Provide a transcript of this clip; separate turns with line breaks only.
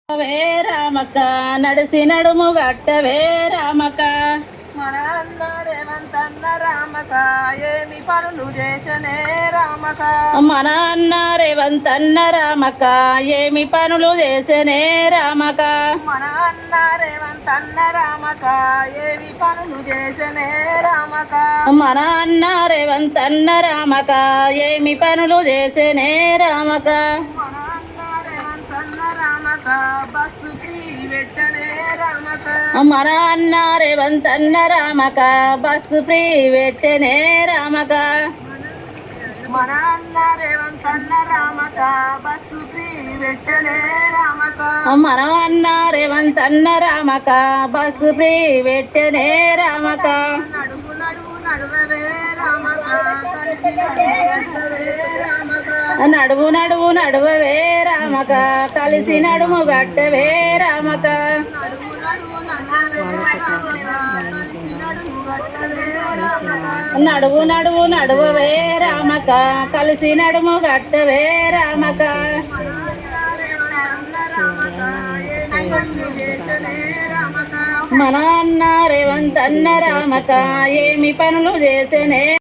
వే రామక నడిసి నడుము గట్టవే రామక
మన అన్న రేవంతన్న రామక ఏమి పనులు చేసనే రామక
మన అన్న రేవంతన్న రామక ఏమి పనులు చేసనే రామక
మన అన్న రేవంతన్న రామక ఏమి పనులు చేసనే రామక
మన అన్న రేవంతన్న రామక ఏమి పనులు చేసనే రామక
మన అన్న రేవంతన్న రామక బస్సు ఫ్రీ పెట్టనే రామక
మన అన్న రేవంతన్న రామక బస్సు ఫ్రీ పెట్టనే రామక
మన అన్న రేవంతన్న రామక బస్సు ఫ్రీ పెట్టనే రామక
మన అన్న రేవంతన్న రామక బస్సు ఫ్రీ పెట్టనే రామక
నడువు నడువు నడువవే రామక కలిసి నడువే రామక
నడువు నడువు నడువవే రామక కలిసి నడుము గట్టవే రామక
నడువు నడువు నడువవే రామక కలిసి నడుము గట్టవే రామక
నడువు నడువు నడువవే రామక కలిసి నడుము గట్టవే రామక మన అన్న రేవంతన్న రామక ఏమి పనులు చేసనే